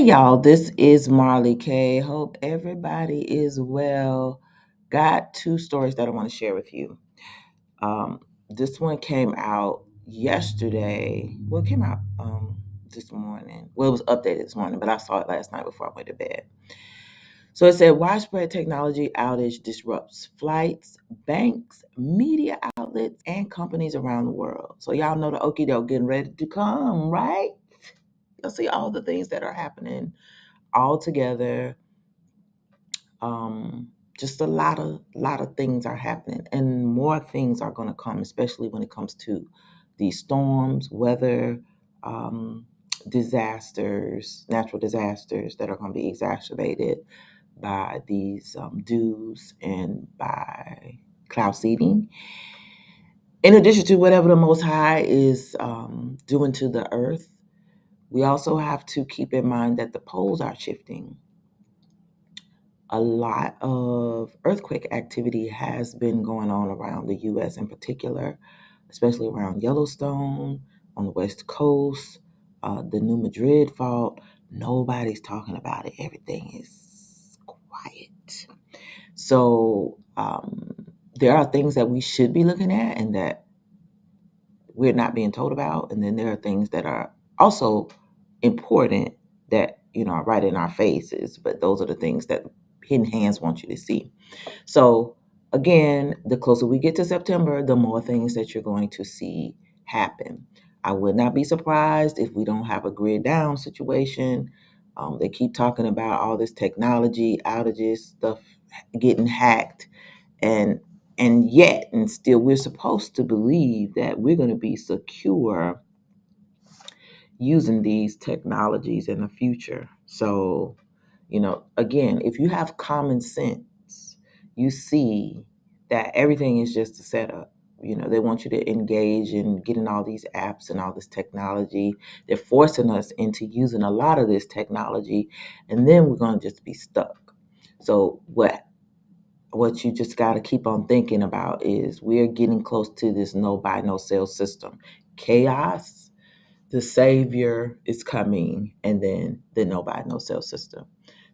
y'all, this is Marley K. Hope everybody is well. Got two stories that I want to share with you. Um, this one came out yesterday. Well, it came out this morning. Well, it was updated this morning, but I saw it last night before I went to bed. So it said widespread technology outage disrupts flights, banks, media outlets, and companies around the world. So y'all know the okie doke getting ready to come, right? You'll see all the things that are happening all together. Um, just a lot of things are happening, and more things are going to come, especially when it comes to these storms, weather, um, disasters, natural disasters that are going to be exacerbated by these dews and by cloud seeding. In addition to whatever the Most High is doing to the earth, we also have to keep in mind that the poles are shifting. A lot of earthquake activity has been going on around the U.S. in particular, especially around Yellowstone, on the West Coast, the New Madrid fault. Nobody's talking about it. Everything is quiet. So there are things that we should be looking at and that we're not being told about. And then there are things that are also important that, are right in our faces. But those are the things that hidden hands want you to see. So again, the closer we get to September, the more things that you're going to see happen. I would not be surprised if we don't have a grid down situation. They keep talking about all this technology outages, stuff getting hacked, and and still we're supposed to believe that we're going to be secure using these technologies in the future. So, again, if you have common sense, you see that everything is just a setup. They want you to engage in getting all these apps and all this technology. They're forcing us into using a lot of this technology, and then we're going to just be stuck. So what you just got to keep on thinking about is we're getting close to this no buy, no sell system. Chaos, the savior is coming, and then the no buy, no sell system.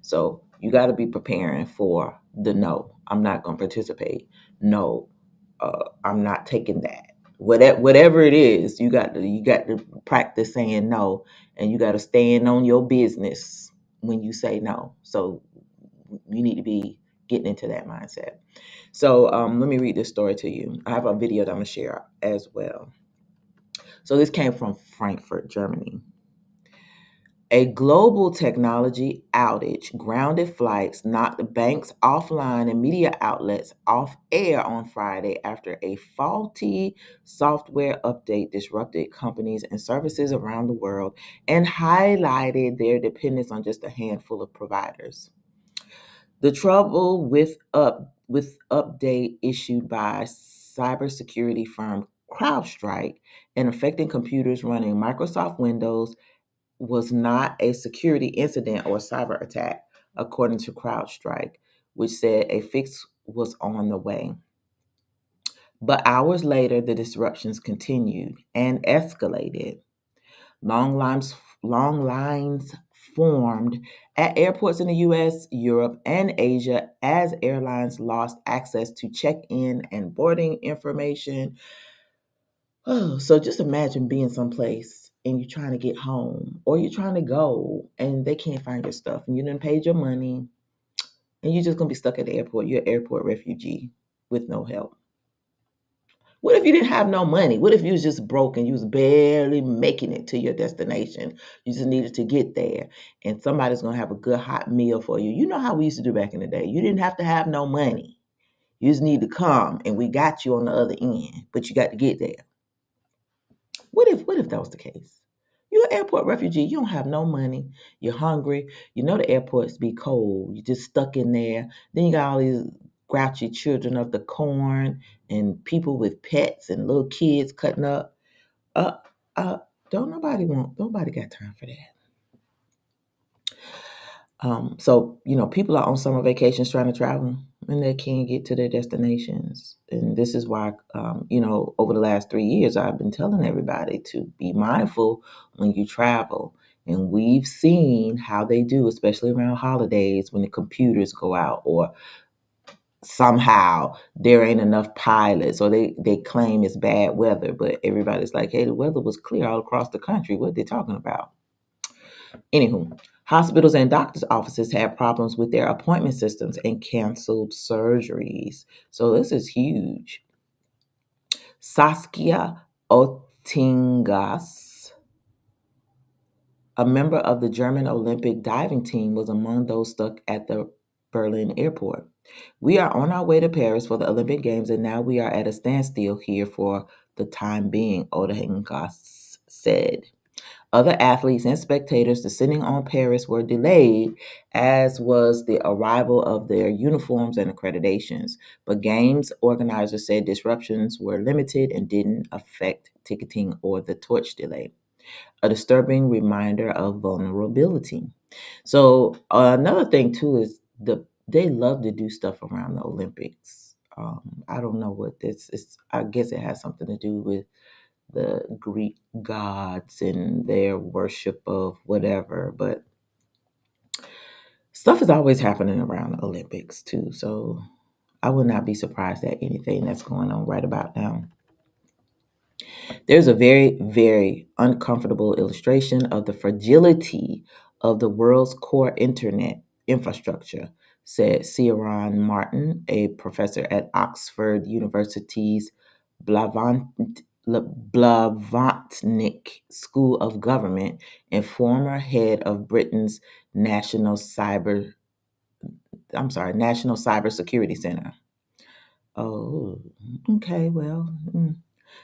So you got to be preparing for the no. I'm not going to participate. No, I'm not taking that. Whatever it is, you got to practice saying no, and you got to stand on your business when you say no. So you need to be getting into that mindset. So let me read this story to you. I have a video that I'm gonna share as well. So this came from Frankfurt, Germany. A global technology outage grounded flights, knocked banks offline and media outlets off air on Friday after a faulty software update disrupted companies and services around the world and highlighted their dependence on just a handful of providers. The trouble with update issued by cybersecurity firm CrowdStrike and affecting computers running Microsoft Windows was not a security incident or cyber attack, according to CrowdStrike, which said a fix was on the way. But hours later, the disruptions continued and escalated. Long lines, long lines formed at airports in the US, Europe, and Asia as airlines lost access to check in and boarding information. Oh, so just imagine being someplace and you're trying to get home or you're trying to go and they can't find your stuff and you didn't pay your money and you're just going to be stuck at the airport. You're an airport refugee with no help. What if you didn't have no money? What if you was just broke and you was barely making it to your destination? You just needed to get there, and somebody's gonna have a good hot meal for you. You know how we used to do back in the day. You didn't have to have no money. You just need to come, and we got you on the other end. But you got to get there. What if that was the case? You're an airport refugee. You don't have no money. You're hungry. You know the airports be cold. You're just stuck in there. Then you got all these grouchy children of the corn and people with pets and little kids cutting up. Uh, uh, don't nobody got time for that. So people are on summer vacations trying to travel and they can't get to their destinations. And this is why, over the last 3 years, I've been telling everybody to be mindful when you travel And we've seen how they do, especially around holidays when the computers go out, or somehow there ain't enough pilots, or they claim it's bad weather, but everybody's like, hey, the weather was clear all across the country. What are they talking about? Anywho, hospitals and doctors' offices had problems with their appointment systems and canceled surgeries. So this is huge. Saskia Oettingas, a member of the German Olympic diving team, was among those stuck at the Berlin airport. We are on our way to Paris for the Olympic Games, and now we are at a standstill here for the time being, Oettingas said. Other athletes and spectators descending on Paris were delayed, as was the arrival of their uniforms and accreditations. But Games organizers said disruptions were limited and didn't affect ticketing or the torch delay. A disturbing reminder of vulnerability. So another thing too is they love to do stuff around the Olympics. I don't know what this is. I guess it has something to do with the Greek gods and their worship of whatever. But stuff is always happening around the Olympics too. So I would not be surprised at anything that's going on right about now. There's a very, very uncomfortable illustration of the fragility of the world's core internet infrastructure, said Ciaran Martin, a professor at Oxford University's Blavatnik School of Government and former head of Britain's National Cybersecurity Center. Oh, okay, well.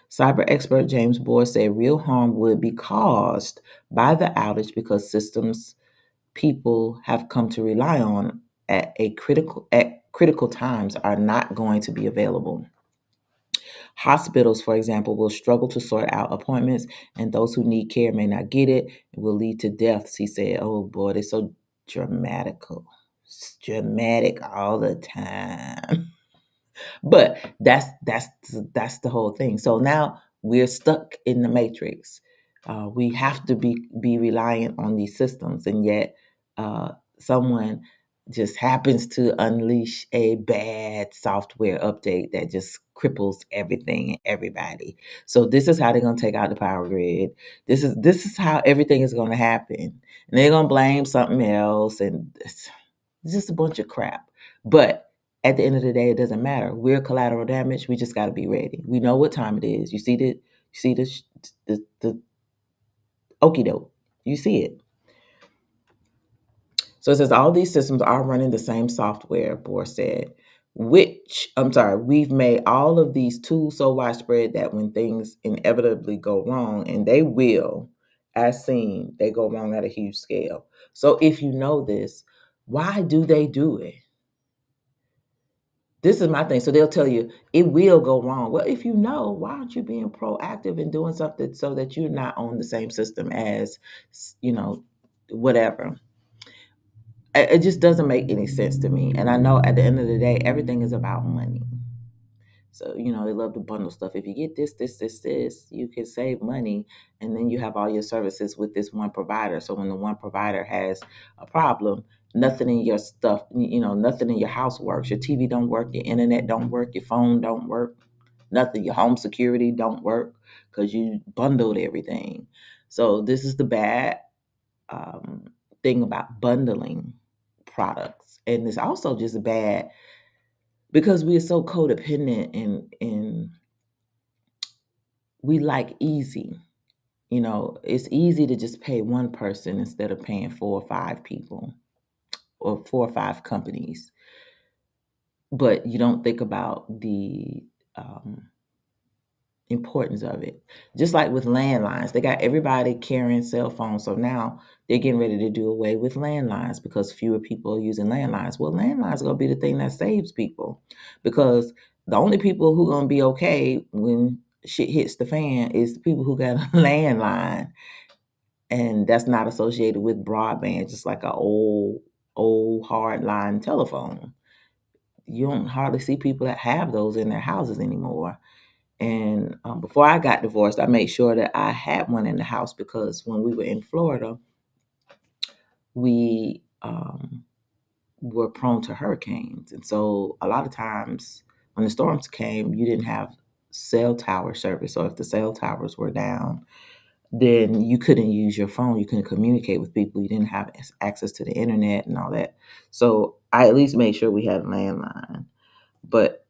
Cyber expert James Bohr said real harm would be caused by the outage because systems people have come to rely on at critical times are not going to be available. Hospitals, for example, will struggle to sort out appointments, and those who need care may not get it. It will lead to deaths, he said. Oh boy, they're so dramatical. It's dramatic all the time. But that's the whole thing. So now we're stuck in the matrix. We have to be reliant on these systems, and yet someone just happens to unleash a bad software update that just cripples everything and everybody. So this is how they're gonna take out the power grid. This is how everything is gonna happen, and they're gonna blame something else, and it's just a bunch of crap. But at the end of the day, it doesn't matter. We're collateral damage. We just got to be ready. We know what time it is. You see the okie doke. You see it. So it says all these systems are running the same software, Bohr said, we've made all of these tools so widespread that when things inevitably go wrong, and they will, as seen, they go wrong at a huge scale. So if you know this, why do they do it? This is my thing. So they'll tell you it will go wrong. Well, if you know, why aren't you being proactive and doing something so that you're not on the same system as, you know, whatever? It just doesn't make any sense to me. And I know at the end of the day, everything is about money. So, they love to bundle stuff. If you get this, you can save money. And then you have all your services with this one provider. So when the one provider has a problem, nothing in your stuff, nothing in your house works. Your TV don't work, your internet don't work, your phone don't work, nothing. Your home security don't work because you bundled everything. So this is the bad um, thing about bundling products. And it's also just bad because we are so codependent and we like easy. It's easy to just pay one person instead of paying four or five people or four or five companies. But you don't think about the um, importance of it. Just like with landlines, they got everybody carrying cell phones. So now they're getting ready to do away with landlines because fewer people are using landlines. Well, landlines are going to be the thing that saves people because the only people who are going to be okay when shit hits the fan is the people who got a landline. And that's not associated with broadband, just like a old hard line telephone. You don't hardly see people that have those in their houses anymore. And before I got divorced, I made sure that I had one in the house because when we were in Florida, we were prone to hurricanes. And so a lot of times when the storms came, you didn't have cell tower service. So if the cell towers were down, then you couldn't use your phone. You couldn't communicate with people. You didn't have access to the internet and all that. So I at least made sure we had a landline. But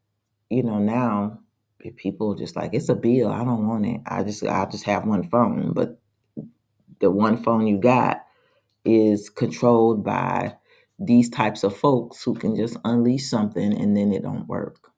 now if people just like, it's a bill, I don't want it. I'll just have one phone. But the one phone you got is controlled by these types of folks who can just unleash something and then it don't work.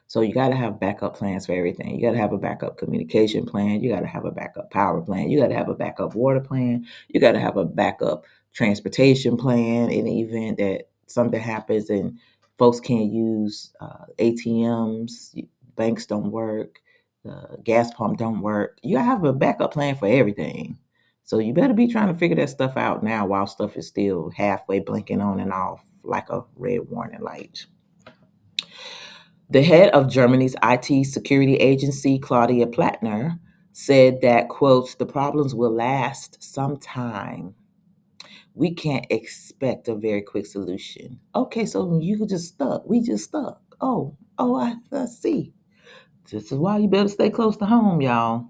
So you got to have backup plans for everything. You got to have a backup communication plan. You got to have a backup power plan. You got to have a backup water plan. You got to have a backup transportation plan in the event that something happens and folks can't use ATMs, banks don't work, the gas pump don't work. You got to have a backup plan for everything. So you better be trying to figure that stuff out now while stuff is still halfway blinking on and off like a red warning light. The head of Germany's IT security agency, Claudia Plattner, said that, quote, the problems will last some time. We can't expect a very quick solution. Okay, so you just stuck. We just stuck. I see. This is why you better stay close to home, y'all.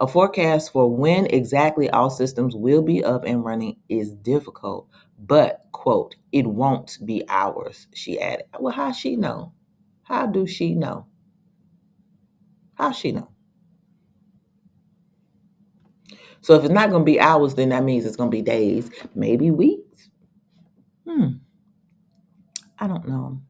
A forecast for when exactly all systems will be up and running is difficult, but, quote, it won't be hours, she added. Well, how she know? How do she know? How she know? So if it's not going to be hours, then that means it's going to be days, maybe weeks. I don't know.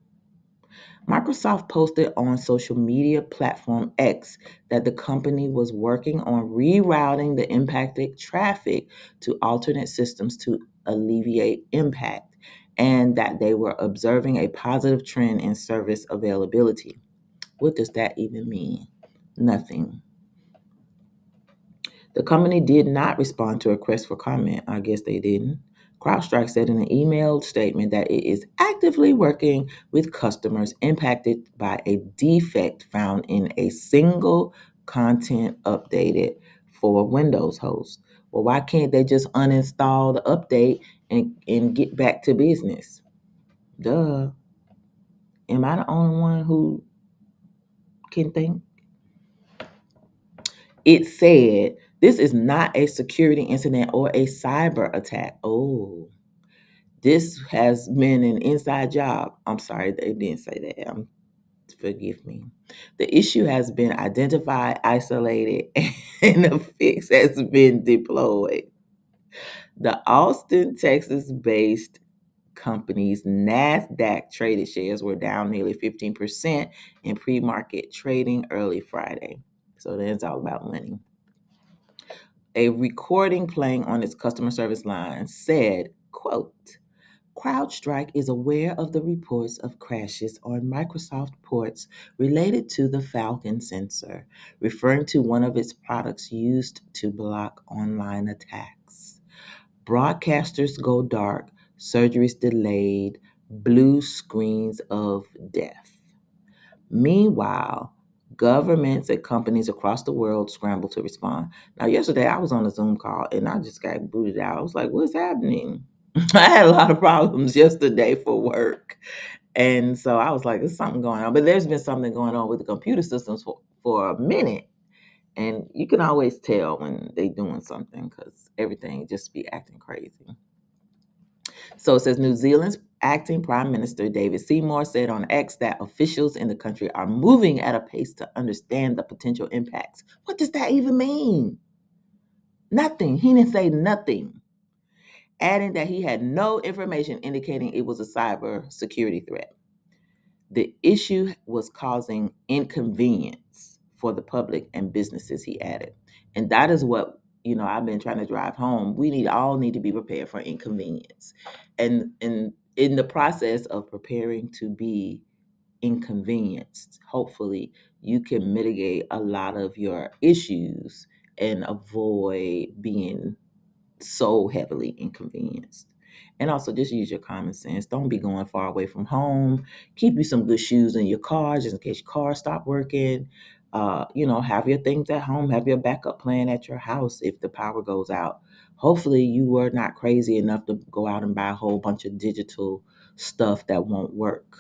Microsoft posted on social media platform X that the company was working on rerouting the impacted traffic to alternate systems to alleviate impact, and that they were observing a positive trend in service availability. What does that even mean? Nothing. The company did not respond to a request for comment. I guess they didn't. CrowdStrike said in an emailed statement that it is actively working with customers impacted by a defect found in a single content updated for Windows host. Well, why can't they just uninstall the update and get back to business? Duh. Am I the only one who can think? It said this is not a security incident or a cyber attack. Oh, this has been an inside job. I'm sorry, they didn't say that. Forgive me. The issue has been identified, isolated, and a fix has been deployed. The Austin, Texas based company's NASDAQ traded shares were down nearly 15% in pre market trading early Friday. So that's all about money. A recording playing on its customer service line said, quote, CrowdStrike is aware of the reports of crashes on Microsoft ports related to the Falcon sensor, referring to one of its products used to block online attacks. Broadcasters go dark, surgeries delayed, blue screens of death. Meanwhile, governments and companies across the world scramble to respond. Now, yesterday I was on a Zoom call and I just got booted out. I was like, what's happening? I had a lot of problems yesterday for work. And so I was like, there's something going on. But there's been something going on with the computer systems for a minute. And you can always tell when they doing something because everything just be acting crazy. So it says New Zealand's acting Prime Minister David Seymour said on X that officials in the country are moving at a pace to understand the potential impacts. What does that even mean? Nothing. He didn't say nothing. Adding that he had no information indicating it was a cyber security threat. The issue was causing inconvenience for the public and businesses, he added. And that is what, I've been trying to drive home. We all need to be prepared for inconvenience. And in the process of preparing to be inconvenienced, hopefully you can mitigate a lot of your issues and avoid being so heavily inconvenienced. And also just use your common sense. Don't be going far away from home. Keep you some good shoes in your car just in case your car stop working. Have your things at home, have your backup plan at your house if the power goes out. Hopefully, you were not crazy enough to go out and buy a whole bunch of digital stuff that won't work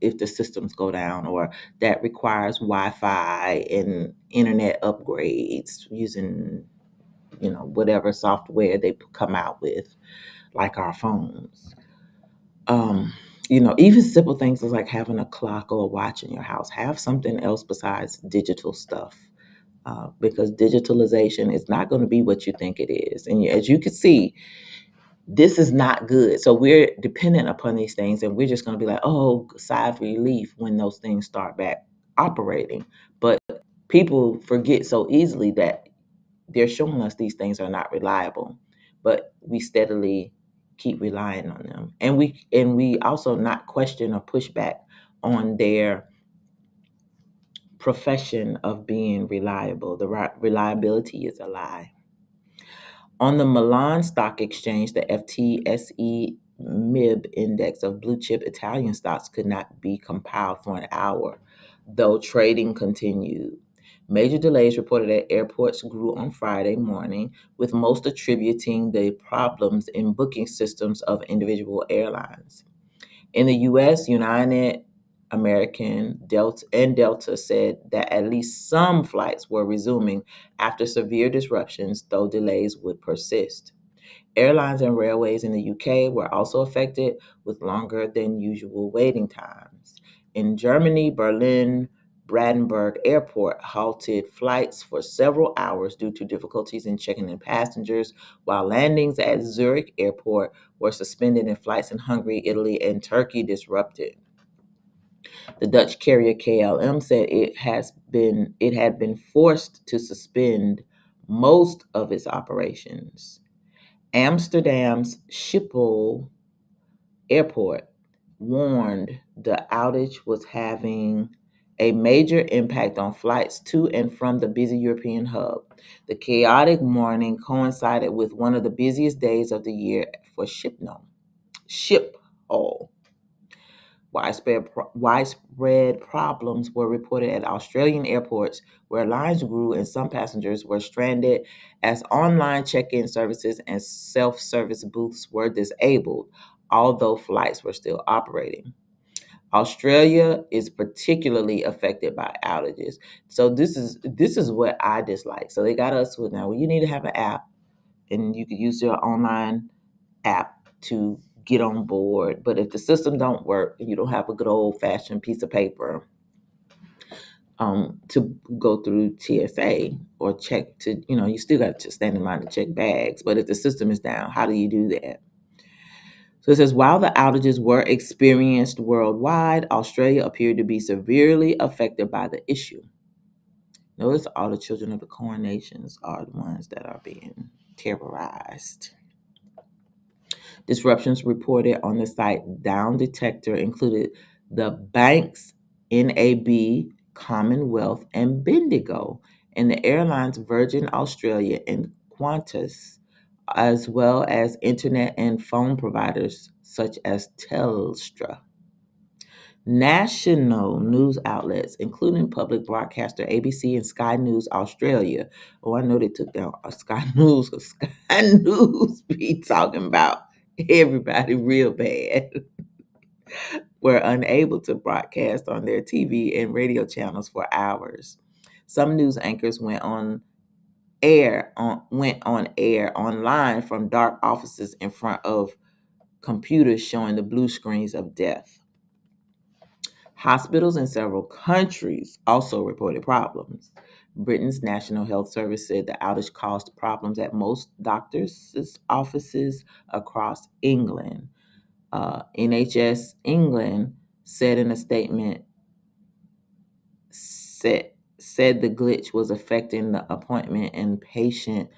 if the systems go down, or that requires Wi-Fi and internet upgrades using, whatever software they come out with, like our phones. Um, Even simple things like having a clock or a watch in your house. Have something else besides digital stuff, because digitalization is not going to be what you think it is. And as you can see, this is not good. So we're dependent upon these things, and we're just going to be like, oh, sigh of relief when those things start back operating. But people forget so easily that they're showing us these things are not reliable, but we steadily keep relying on them, and we also not question or push back on their profession of being reliable. The reliability is a lie. On the Milan Stock Exchange, the FTSE MIB index of blue chip Italian stocks could not be compiled for an hour, though trading continued. Major delays reported at airports grew on Friday morning, with most attributing the problems in booking systems of individual airlines. In the US, United, American, Delta said that at least some flights were resuming after severe disruptions, though delays would persist. Airlines and railways in the UK were also affected, with longer than usual waiting times. In Germany, Berlin Brandenburg Airport halted flights for several hours due to difficulties in checking in passengers, while landings at Zurich Airport were suspended and flights in Hungary, Italy, and Turkey disrupted. The Dutch carrier KLM said it had been forced to suspend most of its operations. Amsterdam's Schiphol Airport warned the outage was having a major impact on flights to and from the busy European hub. The chaotic morning coincided with one of the busiest days of the year for Schiphol. Widespread problems were reported at Australian airports, where lines grew and some passengers were stranded as online check-in services and self-service booths were disabled, although flights were still operating. Australia is particularly affected by outages. So this is what I dislike. So they got us with now. Well, you need to have an app, and you could use your online app to get on board. But if the system don't work and you don't have a good old fashioned piece of paper to go through TSA or check to, you still got to stand in line to check bags. But if the system is down, how do you do that? So it says, while the outages were experienced worldwide, Australia appeared to be severely affected by the issue. Notice all the children of the corn nations are the ones that are being terrorized. Disruptions reported on the site Down Detector included the banks NAB, Commonwealth, and Bendigo, and the airlines Virgin Australia and Qantas, as well as internet and phone providers such as Telstra. National news outlets, including public broadcaster ABC and Sky News Australia. Oh, I know they took down Sky News, 'cause Sky News be talking about everybody real bad, were unable to broadcast on their TV and radio channels for hours. Some news anchors went on air online from dark offices in front of computers showing the blue screens of death. Hospitals in several countries also reported problems. Britain's National Health Service said the outage caused problems at most doctors' offices across England. NHS England said in a statement said the glitch was affecting the appointment and patient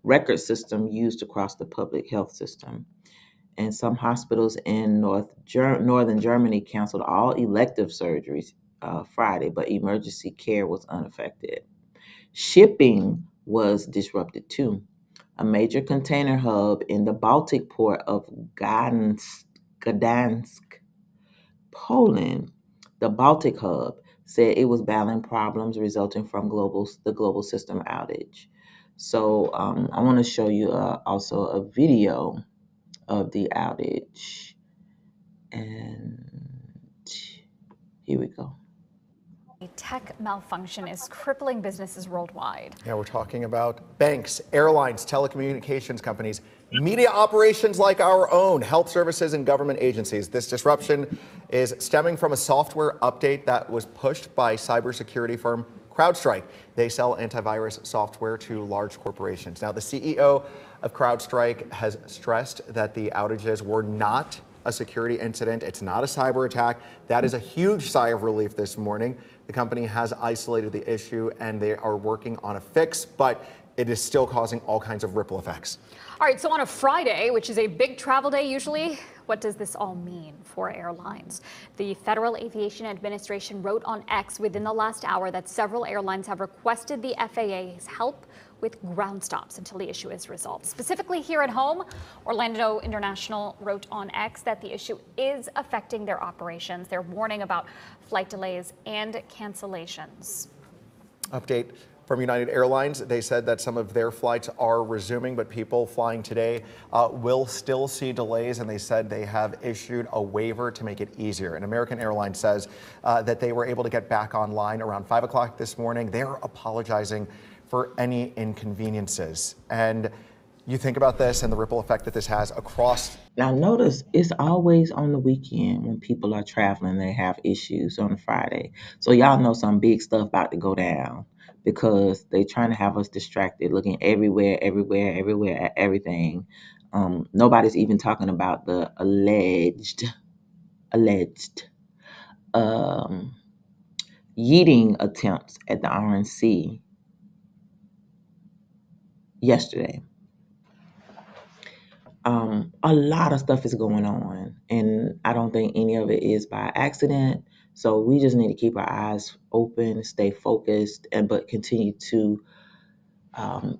record system used across the public health system. And some hospitals in northern Germany canceled all elective surgeries Friday, but emergency care was unaffected. Shipping was disrupted too. A major container hub in the Baltic port of Gdansk, Poland, the Baltic hub, said it was battling problems resulting from the global system outage. So I want to show you also a video of the outage, and here we go. A tech malfunction is crippling businesses worldwide. Yeah, we're talking about banks, airlines, telecommunications companies, media operations like our own, health services, and government agencies. This disruption is stemming from a software update that was pushed by cybersecurity firm CrowdStrike. They sell antivirus software to large corporations. Now, the CEO of CrowdStrike has stressed that the outages were not a security incident. It's not a cyber attack. That is a huge sigh of relief this morning. The company has isolated the issue and they are working on a fix, but it is still causing all kinds of ripple effects. All right, so on a Friday, which is a big travel day usually, what does this all mean for airlines? The Federal Aviation Administration wrote on X within the last hour that several airlines have requested the FAA's help with ground stops until the issue is resolved. Specifically here at home, Orlando International wrote on X that the issue is affecting their operations. They're warning about flight delays and cancellations. Update from United Airlines. They said that some of their flights are resuming, but people flying today will still see delays, and they said they have issued a waiver to make it easier. And American Airlines says that they were able to get back online around 5 o'clock this morning. They're apologizing for any inconveniences. And you think about this and the ripple effect that this has across. Now notice it's always on the weekend when people are traveling, they have issues on a Friday. So y'all know some big stuff about to go down because they trying to have us distracted, looking everywhere at everything. Nobody's even talking about the alleged um, yeeting attempts at the RNC yesterday. A lot of stuff is going on, and I don't think any of it is by accident. So we just need to keep our eyes open, stay focused, and but continue to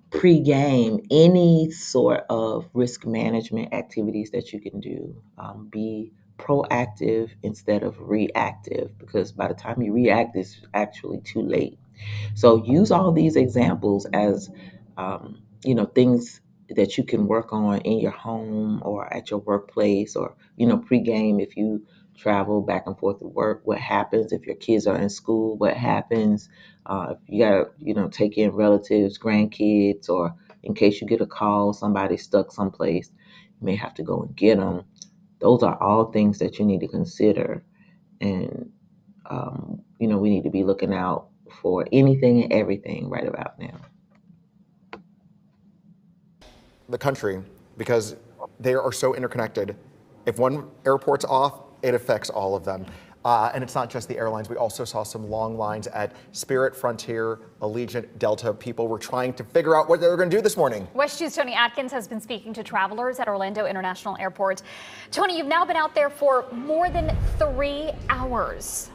pre-game any sort of risk management activities that you can do. Be proactive instead of reactive, because by the time you react, it's actually too late. So use all these examples as things that you can work on in your home or at your workplace, or pregame if you travel back and forth to work. What happens if your kids are in school? What happens if you gotta take in relatives, grandkids, or in case you get a call, somebody stuck someplace, you may have to go and get them. Those are all things that you need to consider, and we need to be looking out for anything and everything right about now. The country, because they are so interconnected. If one airport's off, it affects all of them. And it's not just the airlines. We also saw some long lines at Spirit, Frontier, Allegiant, Delta. People were trying to figure out what they were going to do this morning. WESH 2's Tony Atkins has been speaking to travelers at Orlando International Airport. Tony, you've now been out there for more than 3 hours.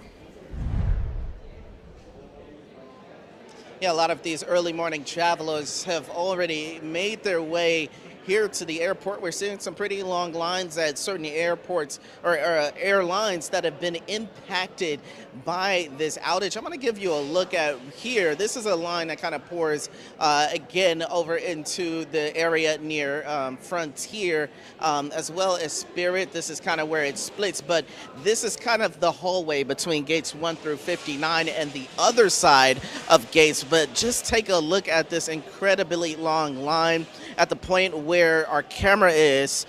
Yeah, a lot of these early morning travelers have already made their way here to the airport. We're seeing some pretty long lines at certain airports or airlines that have been impacted by this outage. I'm going to give you a look at here. This is a line that kind of pours again over into the area near Frontier, as well as Spirit. This is kind of where it splits, but this is kind of the hallway between gates 1 through 59 and the other side of gates. But just take a look at this incredibly long line. At the point where our camera is,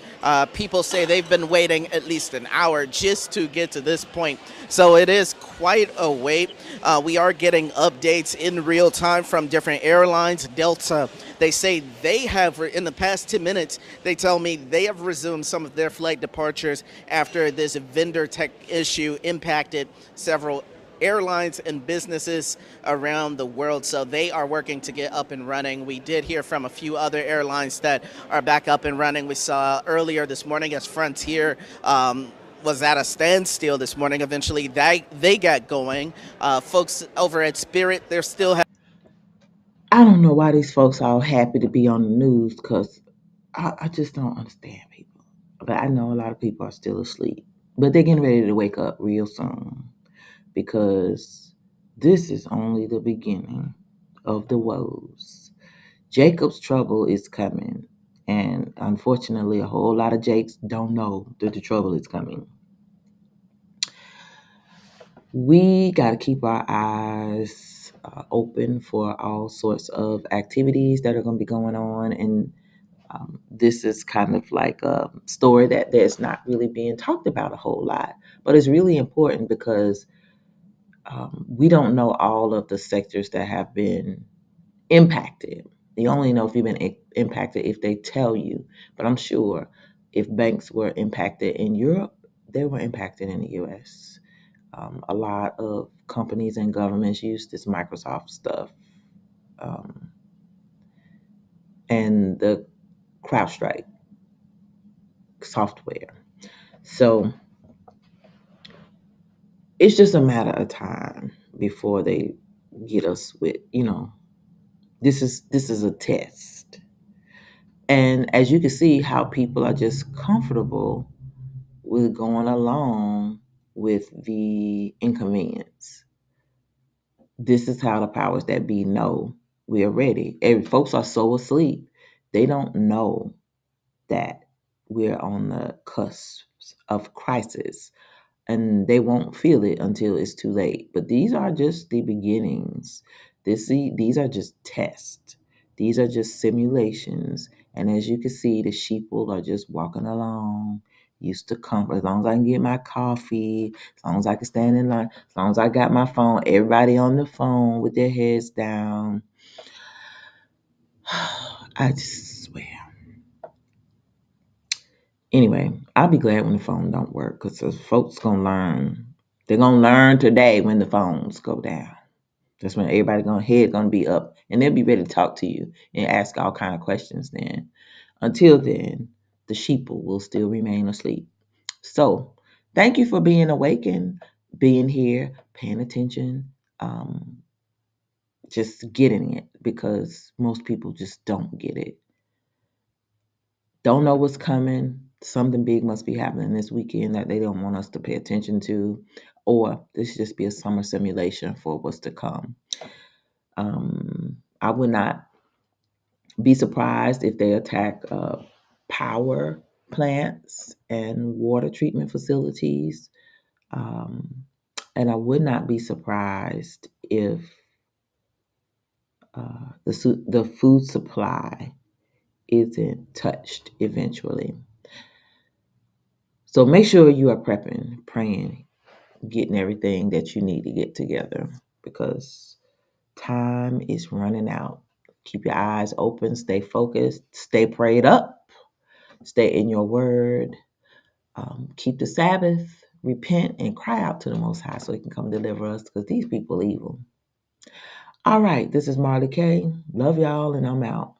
people say they've been waiting at least an hour just to get to this point. So it is quite a wait. We are getting updates in real time from different airlines. Delta, they say they have, in the past 10 minutes, they tell me they have resumed some of their flight departures after this vendor tech issue impacted several airlines and businesses around the world. So they are working to get up and running. We did hear from a few other airlines that are back up and running. We saw earlier this morning as Frontier was at a standstill this morning. Eventually they got going. Folks over at Spirit, they're still I don't know why these folks are all happy to be on the news, because I just don't understand people. But I know a lot of people are still asleep, but they're getting ready to wake up real soon, because This is only the beginning of the woes. Jacob's trouble is coming, and unfortunately, a whole lot of Jakes don't know that the trouble is coming. We got to keep our eyes open for all sorts of activities that are going to be going on, and this is kind of like a story that there's not really being talked about a whole lot, but it's really important because we don't know all of the sectors that have been impacted. You only know if you've been impacted if they tell you. But I'm sure if banks were impacted in Europe, they were impacted in the US. A lot of companies and governments use this Microsoft stuff um, and the CrowdStrike software. So it's just a matter of time before they get us with, this is a test. And as you can see, how people are just comfortable with going along with the inconvenience. This is how the powers that be know we are ready. Folks are so asleep, they don't know that we're on the cusp of crisis, and they won't feel it until it's too late. But these are just the beginnings. These are just tests. These are just simulations. And as you can see, the sheeple are just walking along, used to comfort. As long as I can get my coffee, as long as I can stand in line, as long as I got my phone, everybody on the phone with their heads down. I just swear. Anyway, I'll be glad when the phone don't work because the folks gonna learn. They're gonna learn today when the phones go down. That's when everybody gonna be up and they'll be ready to talk to you and ask all kind of questions then. Until then, the sheeple will still remain asleep. So thank you for being awake and being here, paying attention, just getting it because most people just don't get it. Don't know what's coming. Something big must be happening this weekend that they don't want us to pay attention to, or this should just be a summer simulation for what's to come. I would not be surprised if they attack power plants and water treatment facilities. Um, and I would not be surprised if the food supply isn't touched eventually. So make sure you are prepping, praying, getting everything that you need to get together because time is running out. Keep your eyes open, stay focused, stay prayed up, stay in your word, keep the Sabbath, repent, and cry out to the Most High so He can come deliver us because these people are evil. All right, this is Marley K. Love y'all, and I'm out.